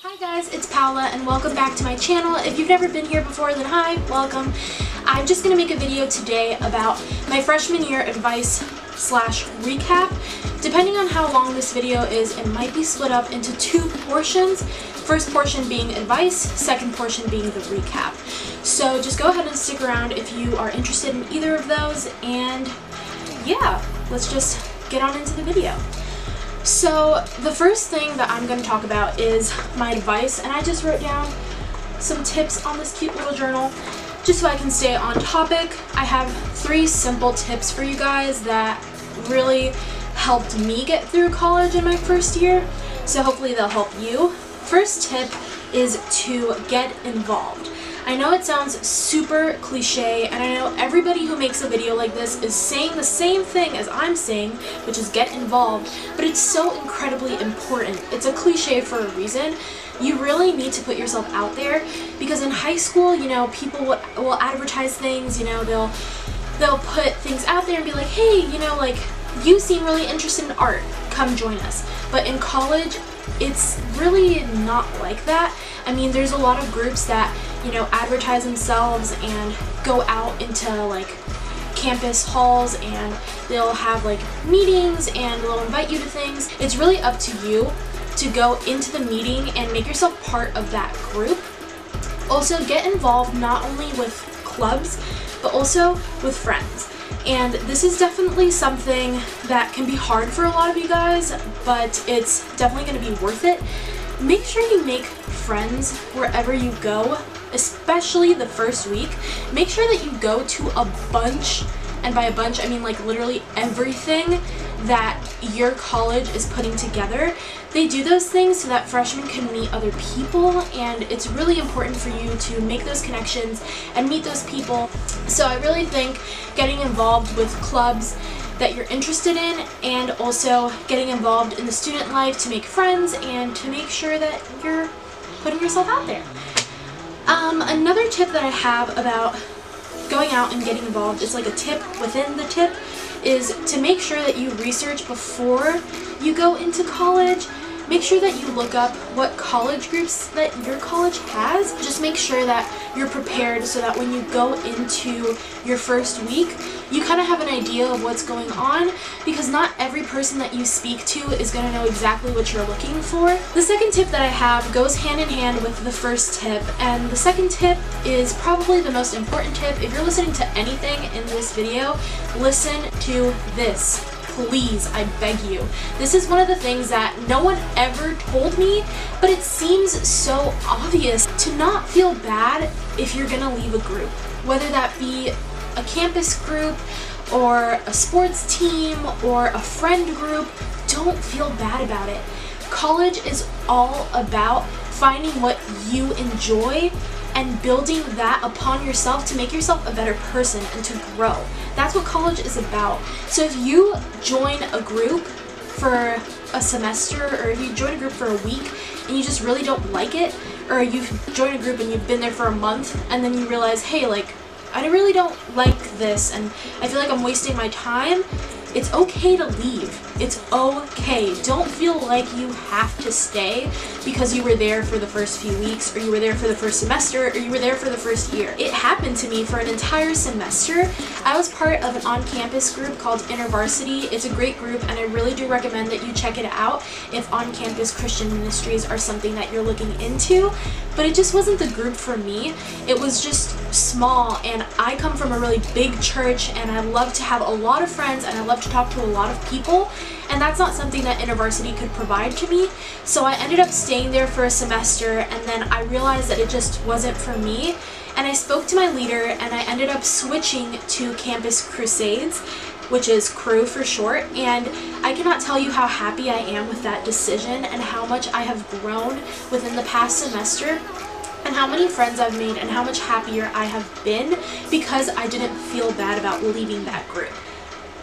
Hi guys, it's Paola and welcome back to my channel. If you've never been here before, then hi, welcome. I'm just going to make a video today about my freshman year advice slash recap. Depending on how long this video is, it might be split up into two portions. First portion being advice, second portion being the recap. So just go ahead and stick around if you are interested in either of those, and yeah, let's just get on into the video. So the first thing that I'm going to talk about is my advice, and I just wrote down some tips on this cute little journal just so I can stay on topic. I have 3 simple tips for you guys that really helped me get through college in my first year, so hopefully they'll help you. First tip is to get involved. I know it sounds super cliche, and I know everybody who makes a video like this is saying the same thing as I'm saying, which is get involved, but it's so incredibly important. It's a cliche for a reason. You really need to put yourself out there, because in high school, you know, people will advertise things, you know, they'll put things out there and be like, hey, you know, like, you seem really interested in art, come join us. But in college, it's really not like that. I mean, there's a lot of groups that, you know, advertise themselves and go out into like campus halls, and they'll have like meetings and they'll invite you to things. It's really up to you to go into the meeting and make yourself part of that group. Also, get involved not only with clubs, but also with friends. And this is definitely something that can be hard for a lot of you guys, but it's definitely going to be worth it. Make sure you make friends wherever you go, especially the first week. Make sure that you go to a bunch, and by a bunch I mean like literally everything that your college is putting together. They do those things so that freshmen can meet other people, and it's really important for you to make those connections and meet those people. So I really think getting involved with clubs that you're interested in, and also getting involved in the student life to make friends and to make sure that you're putting yourself out there. Another tip that I have about going out and getting involved is like a tip within the tip, is to make sure that you research before you go into college. Make sure that you look up what college groups that your college has. Just make sure that you're prepared so that when you go into your first week, you kind of have an idea of what's going on, because not every person that you speak to is going to know exactly what you're looking for. The second tip that I have goes hand in hand with the first tip, and the second tip is probably the most important tip. If you're listening to anything in this video, listen to this. Please, I beg you. This is one of the things that no one ever told me, but it seems so obvious. To not feel bad if you're gonna leave a group, whether that be a campus group or a sports team or a friend group. Don't feel bad about it. College is all about finding what you enjoy and building that upon yourself to make yourself a better person and to grow. That's what college is about. So if you join a group for a semester, or if you join a group for a week and you just really don't like it, or you've joined a group and you've been there for a month and then you realize, hey, like, I really don't like this and I feel like I'm wasting my time, it's okay to leave. It's okay. Don't feel like you have to stay because you were there for the first few weeks, or you were there for the first semester, or you were there for the first year. It happened to me for an entire semester. I was part of an on-campus group called InterVarsity. It's a great group, and I really do recommend that you check it out if on-campus Christian ministries are something that you're looking into. But it just wasn't the group for me. It was just small, and I come from a really big church, and I love to have a lot of friends, and I love to talk to a lot of people, and that's not something that InterVarsity could provide to me. So I ended up staying there for a semester, and then I realized that it just wasn't for me, and I spoke to my leader, and I ended up switching to Campus Crusades, which is Crew for short, and I cannot tell you how happy I am with that decision and how much I have grown within the past semester, and how many friends I've made, and how much happier I have been because I didn't feel bad about leaving that group.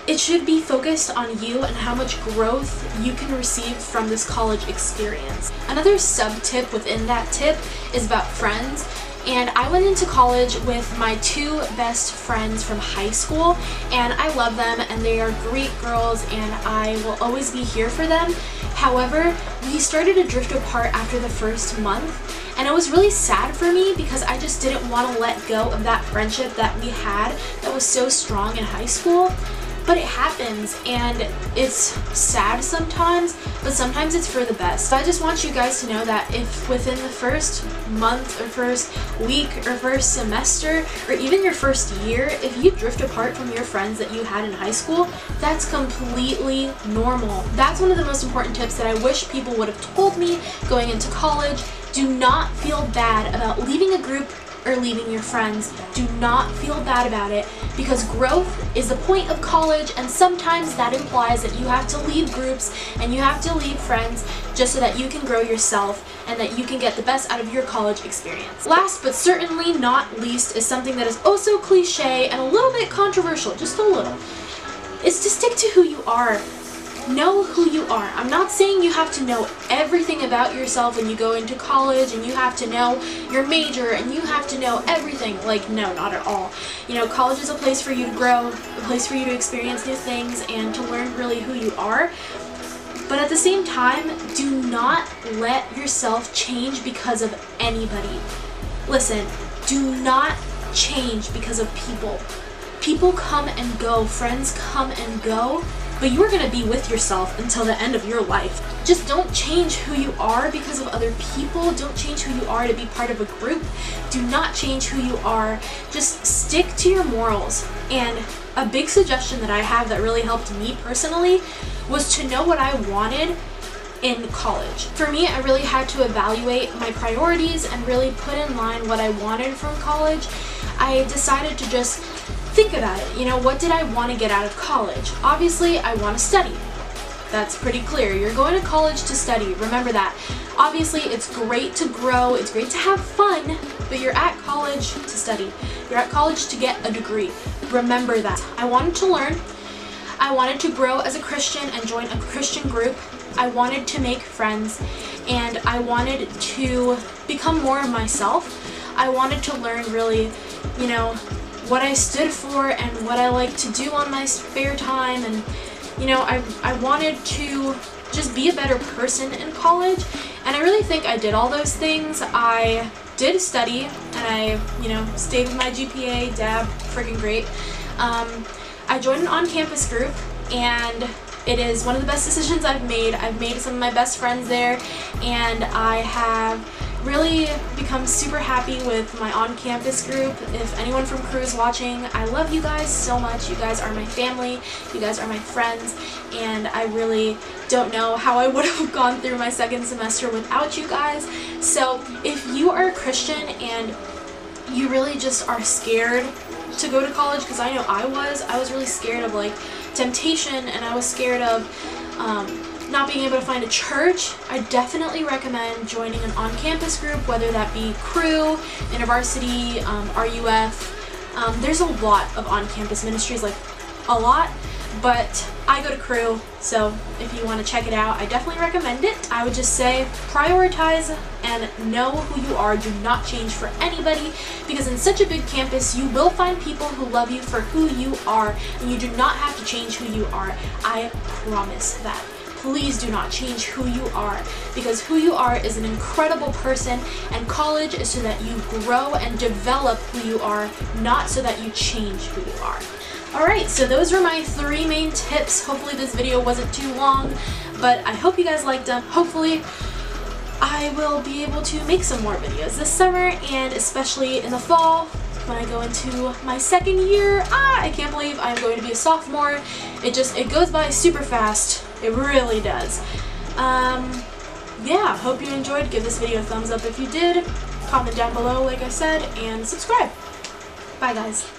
It should be focused on you and how much growth you can receive from this college experience. Another sub-tip within that tip is about friends. And I went into college with my two best friends from high school, and I love them and they are great girls and I will always be here for them. However, we started to drift apart after the first month, and it was really sad for me because I just didn't want to let go of that friendship that we had that was so strong in high school. But it happens, and it's sad sometimes, but sometimes it's for the best. So I just want you guys to know that if within the first month or first week or first semester or even your first year, if you drift apart from your friends that you had in high school, that's completely normal. That's one of the most important tips that I wish people would have told me going into college. Do not feel bad about leaving a group or leaving your friends. Do not feel bad about it, because growth is the point of college, and sometimes that implies that you have to leave groups and you have to leave friends just so that you can grow yourself and that you can get the best out of your college experience. Last but certainly not least is something that is also cliche and a little bit controversial, just a little, is to stick to who you are. Know who you are. I'm not saying you have to know everything about yourself when you go into college and you have to know your major and you have to know everything. Like, no, not at all. You know, college is a place for you to grow, a place for you to experience new things and to learn really who you are. But at the same time, do not let yourself change because of anybody. Listen, do not change because of people. People come and go, friends come and go, but you are going to be with yourself until the end of your life. Just don't change who you are because of other people. Don't change who you are to be part of a group. Do not change who you are. Just stick to your morals. And a big suggestion that I have that really helped me personally was to know what I wanted in college. For me, I really had to evaluate my priorities and really put in line what I wanted from college. I decided to just think about it. You know, what did I want to get out of college? Obviously, I want to study. That's pretty clear. You're going to college to study. Remember that. Obviously, it's great to grow. It's great to have fun, but you're at college to study. You're at college to get a degree. Remember that. I wanted to learn. I wanted to grow as a Christian and join a Christian group. I wanted to make friends, and I wanted to become more of myself. I wanted to learn really, you know, what I stood for and what I like to do on my spare time, and you know, I wanted to just be a better person in college, and I really think I did all those things. I did study, and I, you know, stayed with my GPA, dab, freaking great. I joined an on-campus group, and it is one of the best decisions I've made. I've made some of my best friends there, and I have really become super happy with my on-campus group. If anyone from Crew is watching, I love you guys so much. You guys are my family, you guys are my friends, and I really don't know how I would have gone through my second semester without you guys. So if you are a Christian and you really just are scared to go to college, because I know I was really scared of like temptation, and I was scared of not being able to find a church, I definitely recommend joining an on-campus group, whether that be Crew, InterVarsity, RUF. There's a lot of on-campus ministries, like a lot, but I go to Crew, so if you want to check it out, I definitely recommend it. I would just say prioritize and know who you are. Do not change for anybody, because in such a big campus, you will find people who love you for who you are, and you do not have to change who you are. I promise that. Please do not change who you are, because who you are is an incredible person, and college is so that you grow and develop who you are, not so that you change who you are. Alright, so those were my 3 main tips. Hopefully this video wasn't too long, but I hope you guys liked them. Hopefully I will be able to make some more videos this summer, and especially in the fall when I go into my second year. I can't believe I'm going to be a sophomore. It goes by super fast. It really does. Yeah, hope you enjoyed. Give this video a thumbs up if you did. Comment down below, like I said, and subscribe. Bye, guys.